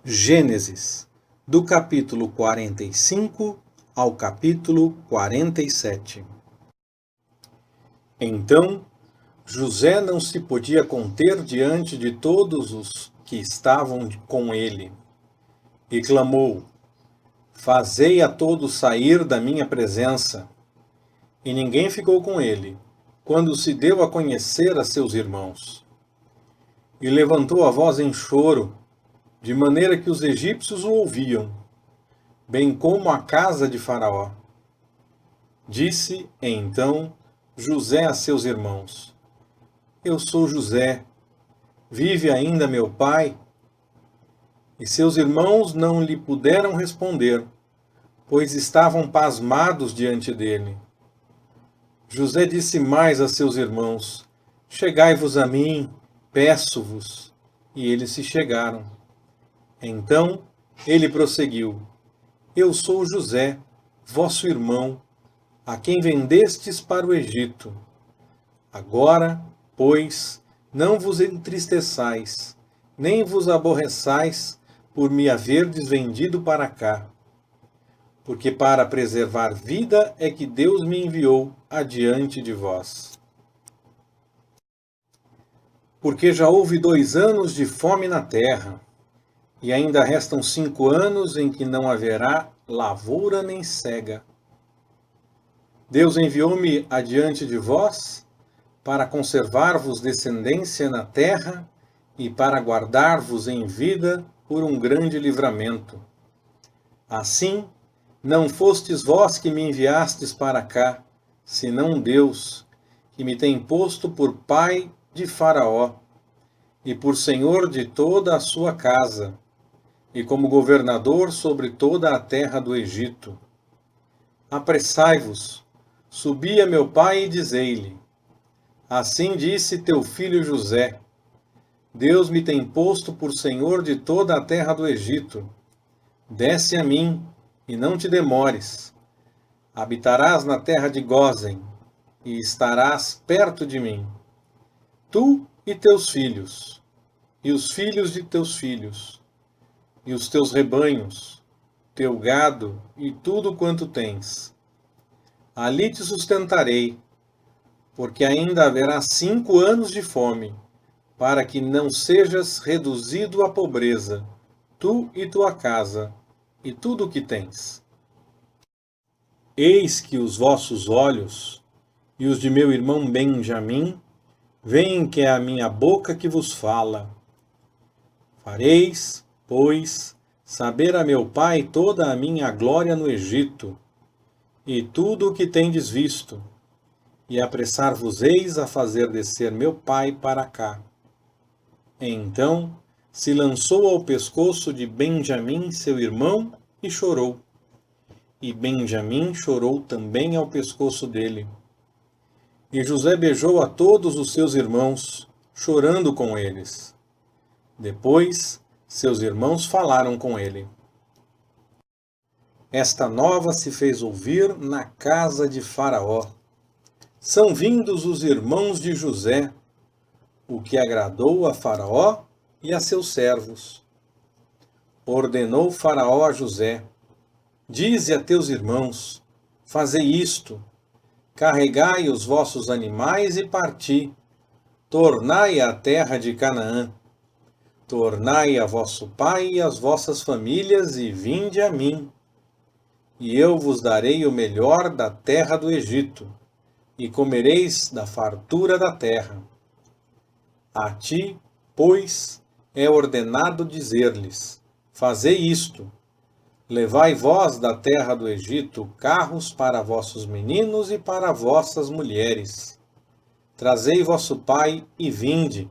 Gênesis, do capítulo 45 ao capítulo 47. Então, José não se podia conter diante de todos os que estavam com ele, e clamou: Fazei a todos sair da minha presença. E ninguém ficou com ele, quando se deu a conhecer a seus irmãos. E levantou a voz em choro, de maneira que os egípcios o ouviam, bem como a casa de Faraó. Disse, então, José a seus irmãos: Eu sou José, vive ainda meu pai? E seus irmãos não lhe puderam responder, pois estavam pasmados diante dele. José disse mais a seus irmãos: Chegai-vos a mim, peço-vos. E eles se chegaram. Então ele prosseguiu: Eu sou José, vosso irmão, a quem vendestes para o Egito. Agora, pois, não vos entristeçais, nem vos aborreçais por me haverdes vendido para cá. Porque para preservar vida é que Deus me enviou adiante de vós. Porque já houve 2 anos de fome na terra, e ainda restam 5 anos em que não haverá lavoura nem cega. Deus enviou-me adiante de vós para conservar-vos descendência na terra e para guardar-vos em vida por um grande livramento. Assim, não fostes vós que me enviastes para cá, senão Deus, que me tem posto por pai de Faraó, e por senhor de toda a sua casa, e como governador sobre toda a terra do Egito. Apressai-vos, subi a meu pai e dizei-lhe: Assim disse teu filho José: Deus me tem posto por senhor de toda a terra do Egito. Desce a mim, e não te demores. Habitarás na terra de Gósen, e estarás perto de mim. Tu e teus filhos, e os filhos de teus filhos, e os teus rebanhos, teu gado e tudo quanto tens. Ali te sustentarei, porque ainda haverá 5 anos de fome, para que não sejas reduzido à pobreza, tu e tua casa, e tudo o que tens. Eis que os vossos olhos e os de meu irmão Benjamim veem que é a minha boca que vos fala. Fareis, pois, saber a meu pai toda a minha glória no Egito, e tudo o que tendes visto, e apressar-vos-eis a fazer descer meu pai para cá. Então se lançou ao pescoço de Benjamim, seu irmão, e chorou. E Benjamim chorou também ao pescoço dele. E José beijou a todos os seus irmãos, chorando com eles. Depois, seus irmãos falaram com ele. Esta nova se fez ouvir na casa de Faraó. São vindos os irmãos de José, o que agradou a Faraó e a seus servos. Ordenou Faraó a José: Dize a teus irmãos: Fazei isto, carregai os vossos animais e parti, tornai à terra de Canaã. Tornai a vosso pai e as vossas famílias e vinde a mim. E eu vos darei o melhor da terra do Egito, e comereis da fartura da terra. A ti, pois, é ordenado dizer-lhes: Fazei isto. Levai vós da terra do Egito carros para vossos meninos e para vossas mulheres. Trazei vosso pai e vinde.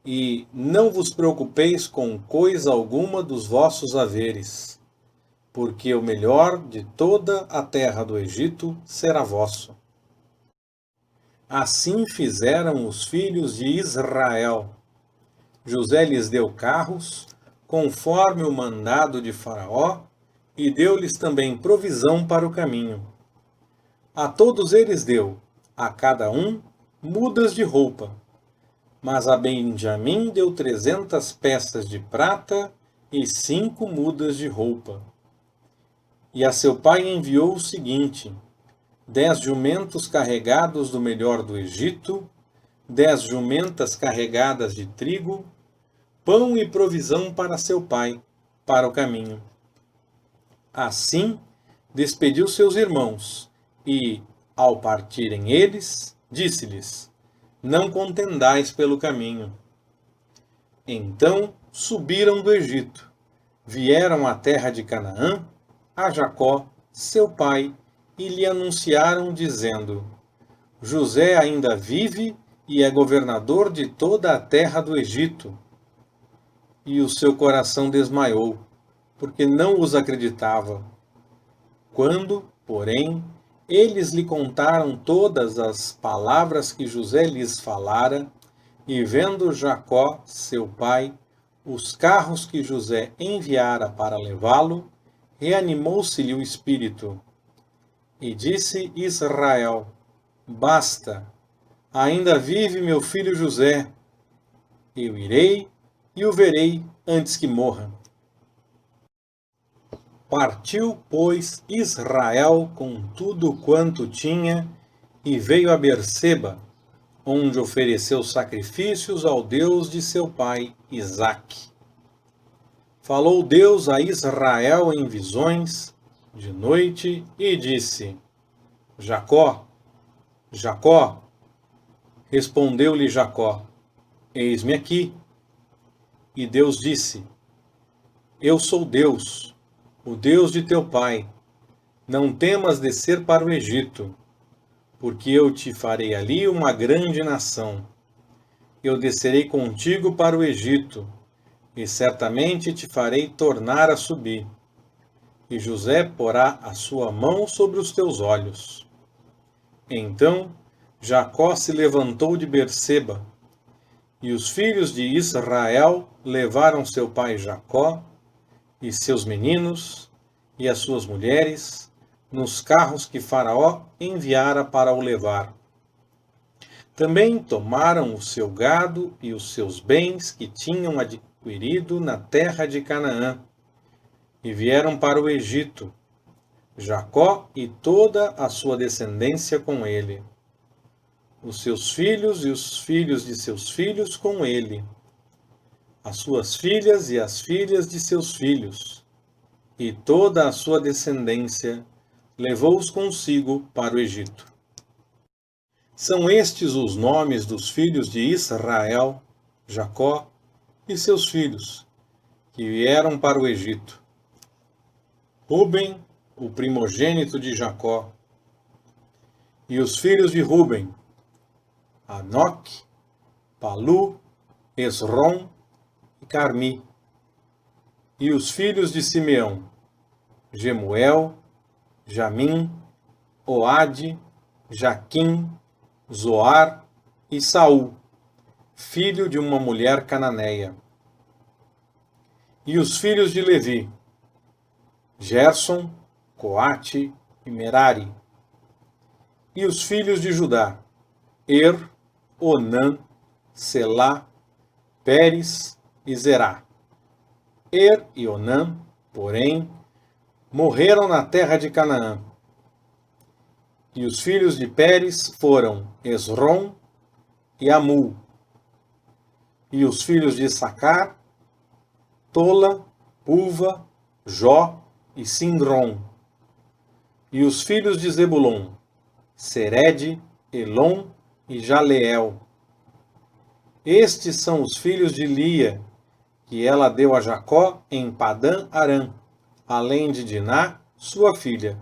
E não vos preocupeis com coisa alguma dos vossos haveres, porque o melhor de toda a terra do Egito será vosso. Assim fizeram os filhos de Israel. José lhes deu carros, conforme o mandado de Faraó, e deu-lhes também provisão para o caminho. A todos eles deu, a cada um, mudas de roupa. Mas a Benjamim deu 300 peças de prata e 5 mudas de roupa. E a seu pai enviou o seguinte: 10 jumentos carregados do melhor do Egito, 10 jumentas carregadas de trigo, pão e provisão para seu pai, para o caminho. Assim, despediu seus irmãos, e, ao partirem eles, disse-lhes: Não contendais pelo caminho. Então subiram do Egito, vieram à terra de Canaã, a Jacó, seu pai, e lhe anunciaram, dizendo: José ainda vive e é governador de toda a terra do Egito. E o seu coração desmaiou, porque não os acreditava. Quando, porém, eles lhe contaram todas as palavras que José lhes falara, e vendo Jacó, seu pai, os carros que José enviara para levá-lo, reanimou-se-lhe o espírito. E disse Israel: Basta, ainda vive meu filho José. Eu irei e o verei antes que morra. Partiu, pois, Israel com tudo quanto tinha, e veio a Berseba, onde ofereceu sacrifícios ao Deus de seu pai Isaque. Falou Deus a Israel em visões, de noite, e disse: Jacó, Jacó. Respondeu-lhe Jacó: Eis-me aqui. E Deus disse: Eu sou Deus, o Deus de teu pai. Não temas descer para o Egito, porque eu te farei ali uma grande nação. Eu descerei contigo para o Egito, e certamente te farei tornar a subir. E José porá a sua mão sobre os teus olhos. Então Jacó se levantou de Berseba, e os filhos de Israel levaram seu pai Jacó, e seus meninos, e as suas mulheres, nos carros que Faraó enviara para o levar. Também tomaram o seu gado e os seus bens que tinham adquirido na terra de Canaã, e vieram para o Egito, Jacó e toda a sua descendência com ele, os seus filhos e os filhos de seus filhos com ele, as suas filhas e as filhas de seus filhos, e toda a sua descendência levou-os consigo para o Egito. São estes os nomes dos filhos de Israel, Jacó e seus filhos, que vieram para o Egito. Ruben, o primogênito de Jacó, e os filhos de Ruben: Anoque, Palu, Esrom e Carmi. E os filhos de Simeão: Gemuel, Jamim, Oade, Jaquim, Zoar e Saul, filho de uma mulher cananeia. E os filhos de Levi: Gerson, Coate e Merari. E os filhos de Judá: Onã, Selá, Pérez e Zerá. E Onã, porém, morreram na terra de Canaã. E os filhos de Pérez foram Esrom e Amul. E os filhos de Issacar: Tola, Puva, Jó e Sinrom. E os filhos de Zebulon: Sered, Elon e Jaleel. Estes são os filhos de Lia, que ela deu a Jacó em Padã Arã, além de Diná, sua filha.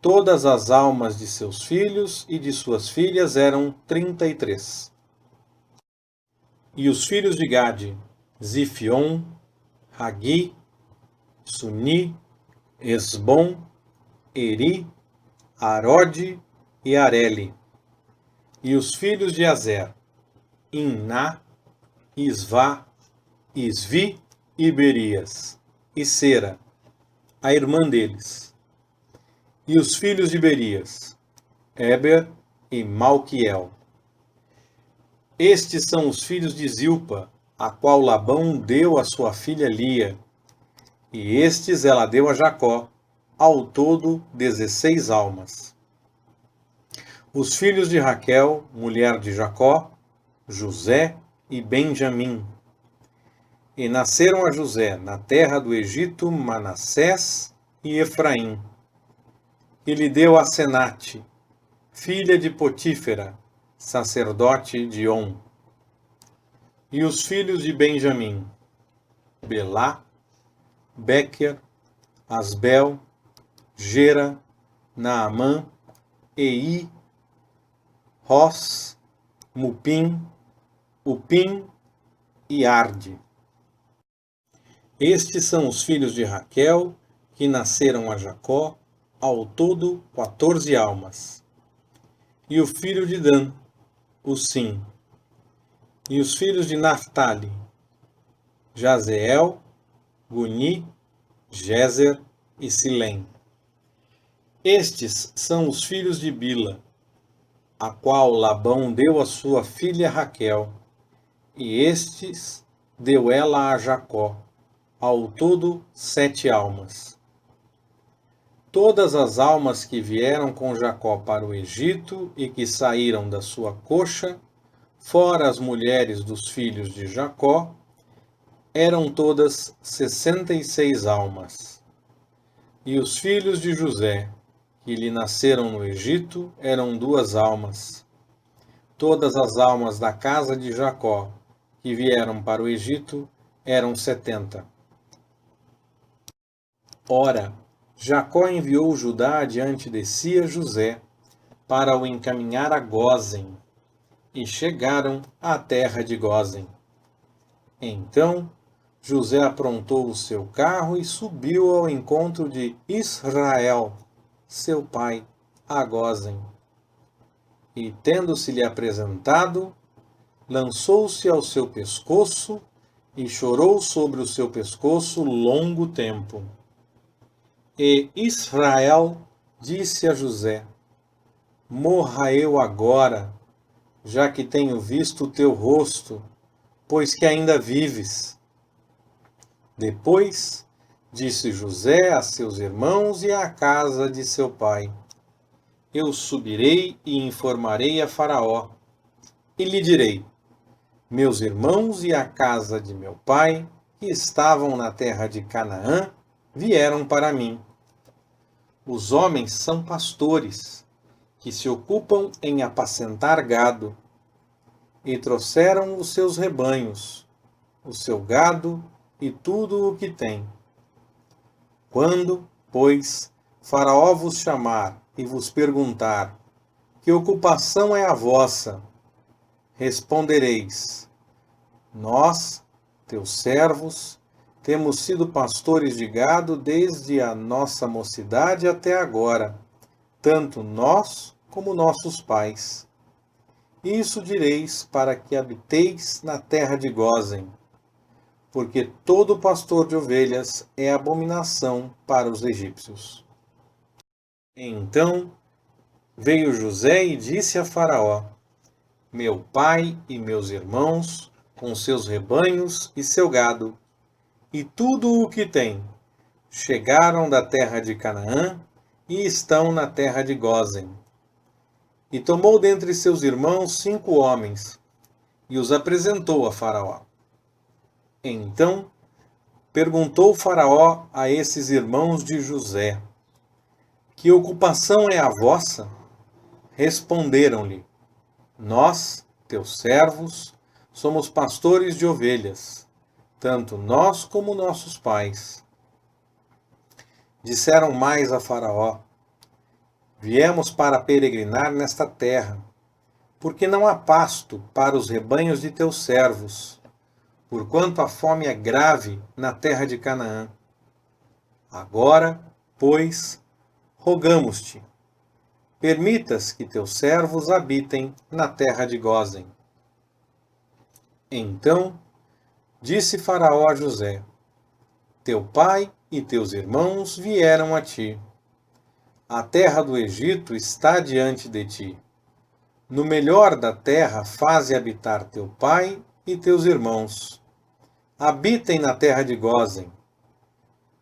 Todas as almas de seus filhos e de suas filhas eram 33. E os filhos de Gade: Zifion, Hagi, Suni, Esbom, Eri, Arode e Areli. E os filhos de Azer: Inná, Isvá, Isvi e Berias, e Sera, a irmã deles. E os filhos de Berias: Éber e Malquiel. Estes são os filhos de Zilpa, a qual Labão deu a sua filha Lia, e estes ela deu a Jacó, ao todo 16 almas. Os filhos de Raquel, mulher de Jacó, José e Benjamim. E nasceram a José na terra do Egito Manassés e Efraim. E lhe deu a Senate, filha de Potífera, sacerdote de On. E os filhos de Benjamim, Belá, Bequer, Asbel, Gera, Naamã, Ei, Ros, Mupim, Upim e Arde. Estes são os filhos de Raquel, que nasceram a Jacó, ao todo 14 almas. E o filho de Dan, o Sim. E os filhos de Naphtali, Jazeel, Guni, Jezer e Silém. Estes são os filhos de Bila, a qual Labão deu a sua filha Raquel, e estes deu ela a Jacó, ao todo 7 almas. Todas as almas que vieram com Jacó para o Egito e que saíram da sua coxa, fora as mulheres dos filhos de Jacó, eram todas 66 almas. E os filhos de José, que lhe nasceram no Egito, eram 2 almas. Todas as almas da casa de Jacó, que vieram para o Egito, eram 70. Ora, Jacó enviou Judá adiante de si a José, para o encaminhar a Gósen, e chegaram à terra de Gósen. Então José aprontou o seu carro e subiu ao encontro de Israel, seu pai, a Gósen. E, tendo-se-lhe apresentado, lançou-se ao seu pescoço e chorou sobre o seu pescoço longo tempo. E Israel disse a José: Morra eu agora, já que tenho visto o teu rosto, pois que ainda vives. Depois disse José a seus irmãos e à casa de seu pai: Eu subirei e informarei a Faraó, e lhe direi: Meus irmãos e a casa de meu pai, que estavam na terra de Canaã, vieram para mim. Os homens são pastores, que se ocupam em apacentar gado, e trouxeram os seus rebanhos, o seu gado e tudo o que tem. Quando, pois, Faraó vos chamar e vos perguntar: Que ocupação é a vossa? Respondereis: Nós, teus servos, temos sido pastores de gado desde a nossa mocidade até agora, tanto nós como nossos pais. Isso direis para que habiteis na terra de Gósen, porque todo pastor de ovelhas é abominação para os egípcios. Então veio José e disse a Faraó: Meu pai e meus irmãos, com seus rebanhos e seu gado, e tudo o que tem, chegaram da terra de Canaã e estão na terra de Gósen. E tomou dentre seus irmãos 5 homens, e os apresentou a Faraó. Então perguntou Faraó a esses irmãos de José: Que ocupação é a vossa? Responderam-lhe: Nós, teus servos, somos pastores de ovelhas, tanto nós como nossos pais. Disseram mais a Faraó: Viemos para peregrinar nesta terra, porque não há pasto para os rebanhos de teus servos, porquanto a fome é grave na terra de Canaã. Agora, pois, rogamos-te, permitas que teus servos habitem na terra de Gósen. Então disse Faraó a José: Teu pai e teus irmãos vieram a ti. A terra do Egito está diante de ti. No melhor da terra faze habitar teu pai e teus irmãos. Habitem na terra de Gósen.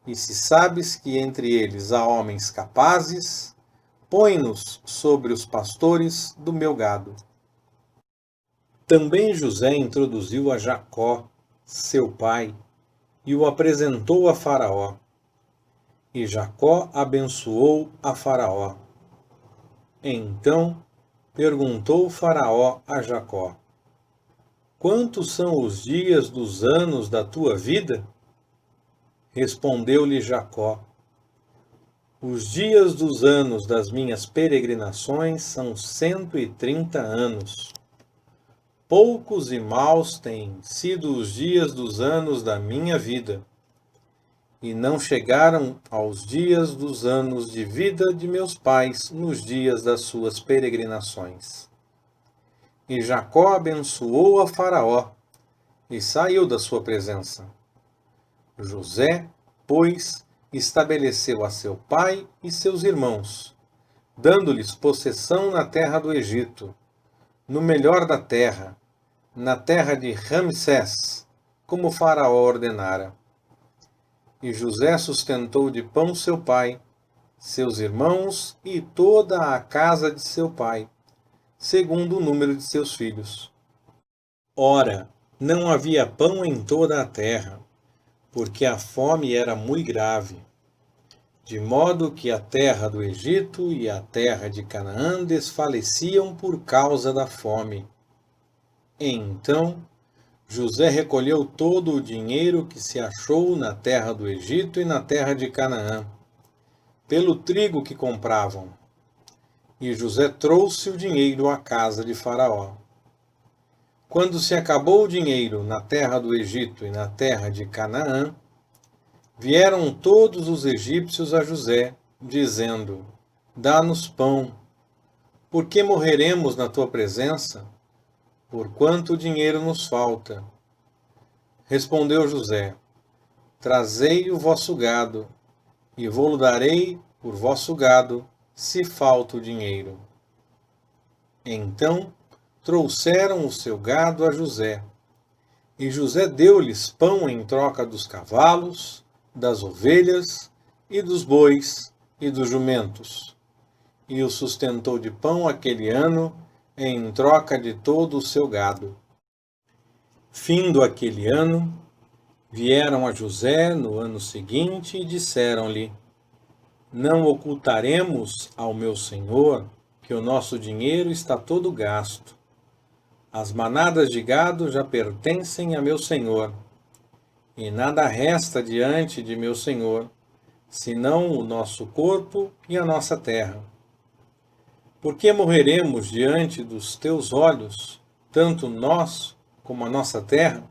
E se sabes que entre eles há homens capazes, põe-nos sobre os pastores do meu gado. Também José introduziu a Jacó, seu pai, e o apresentou a Faraó. E Jacó abençoou a Faraó. Então perguntou Faraó a Jacó: Quantos são os dias dos anos da tua vida? Respondeu-lhe Jacó: Os dias dos anos das minhas peregrinações são 130 anos. Poucos e maus têm sido os dias dos anos da minha vida, e não chegaram aos dias dos anos de vida de meus pais nos dias das suas peregrinações. E Jacó abençoou a Faraó, e saiu da sua presença. José, pois, estabeleceu a seu pai e seus irmãos, dando-lhes possessão na terra do Egito, no melhor da terra, na terra de Ramsés, como Faraó ordenara. E José sustentou de pão seu pai, seus irmãos e toda a casa de seu pai, segundo o número de seus filhos. Ora, não havia pão em toda a terra, porque a fome era muito grave, de modo que a terra do Egito e a terra de Canaã desfaleciam por causa da fome. Então José recolheu todo o dinheiro que se achou na terra do Egito e na terra de Canaã, pelo trigo que compravam. E José trouxe o dinheiro à casa de Faraó. Quando se acabou o dinheiro na terra do Egito e na terra de Canaã, vieram todos os egípcios a José, dizendo: Dá-nos pão, porque morreremos na tua presença? Porquanto o dinheiro nos falta. Respondeu José: Trazei o vosso gado, e vou-lo darei por vosso gado, se falta o dinheiro. Então trouxeram o seu gado a José, e José deu-lhes pão em troca dos cavalos, das ovelhas, e dos bois, e dos jumentos, e o sustentou de pão aquele ano, em troca de todo o seu gado. Findo aquele ano, vieram a José no ano seguinte e disseram-lhe: Não ocultaremos ao meu senhor que o nosso dinheiro está todo gasto. As manadas de gado já pertencem a meu senhor, e nada resta diante de meu senhor, senão o nosso corpo e a nossa terra. Por que morreremos diante dos teus olhos, tanto nós como a nossa terra?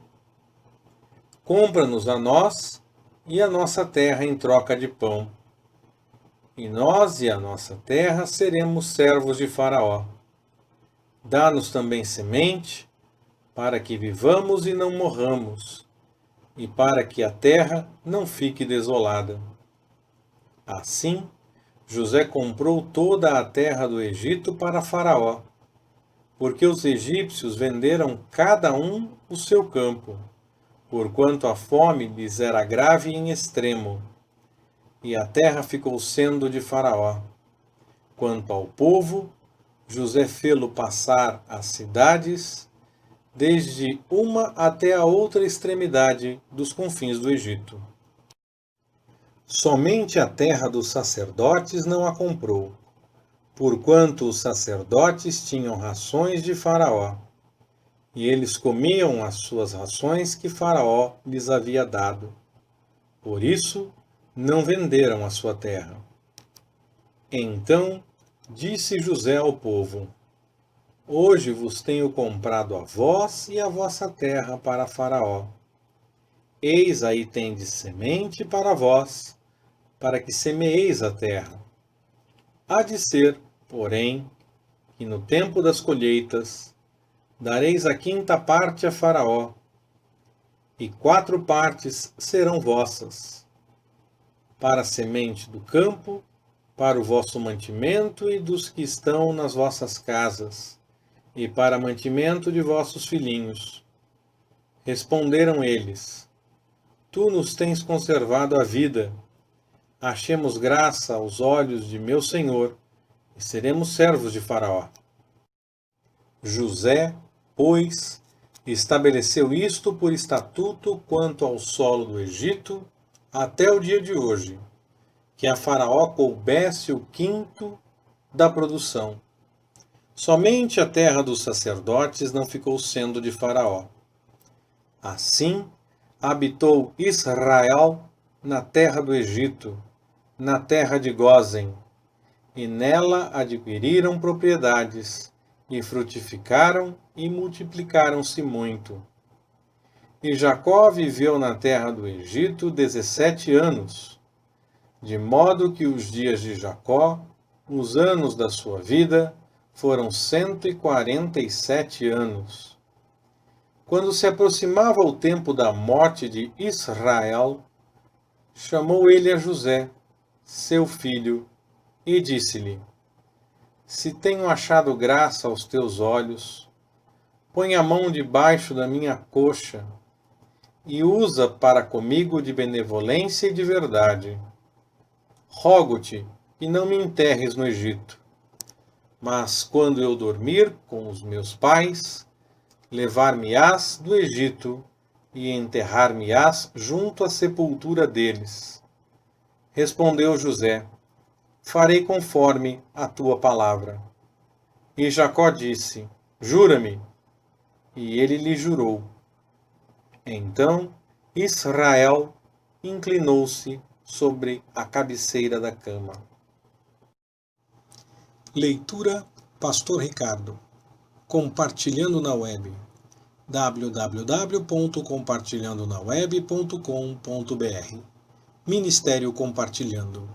Compra-nos a nós e a nossa terra em troca de pão. E nós e a nossa terra seremos servos de Faraó. Dá-nos também semente, para que vivamos e não morramos, e para que a terra não fique desolada. Assim, José comprou toda a terra do Egito para Faraó, porque os egípcios venderam cada um o seu campo, porquanto a fome lhes era grave em extremo, e a terra ficou sendo de Faraó. Quanto ao povo, José fê-lo passar as cidades, desde uma até a outra extremidade dos confins do Egito. Somente a terra dos sacerdotes não a comprou, porquanto os sacerdotes tinham rações de Faraó, e eles comiam as suas rações que Faraó lhes havia dado. Por isso, não venderam a sua terra. Então disse José ao povo: Hoje vos tenho comprado a vós e a vossa terra para Faraó. Eis aí tendes semente para vós, para que semeeis a terra. Há de ser, porém, que no tempo das colheitas dareis a quinta parte a Faraó, e 4 partes serão vossas, para a semente do campo, para o vosso mantimento e dos que estão nas vossas casas, e para mantimento de vossos filhinhos. Responderam eles: Tu nos tens conservado a vida, achemos graça aos olhos de meu senhor e seremos servos de Faraó. José, pois, estabeleceu isto por estatuto quanto ao solo do Egito até o dia de hoje, que a Faraó coubesse o quinto da produção. Somente a terra dos sacerdotes não ficou sendo de Faraó. Assim, habitou Israel na terra do Egito, na terra de Gósen, e nela adquiriram propriedades, e frutificaram e multiplicaram-se muito. E Jacó viveu na terra do Egito 17 anos, de modo que os dias de Jacó, os anos da sua vida, foram 147 anos. Quando se aproximava o tempo da morte de Israel, chamou ele a José, seu filho, e disse-lhe: Se tenho achado graça aos teus olhos, põe a mão debaixo da minha coxa e usa para comigo de benevolência e de verdade. Rogo-te que não me enterres no Egito, mas quando eu dormir com os meus pais, levar-me-ás do Egito e enterrar-me-ás junto à sepultura deles. Respondeu José: Farei conforme a tua palavra. E Jacó disse: Jura-me. E ele lhe jurou. Então Israel inclinou-se sobre a cabeceira da cama. Leitura Pastor Ricardo. Compartilhando na web. www.compartilhandonaweb.com.br Ministério Compartilhando.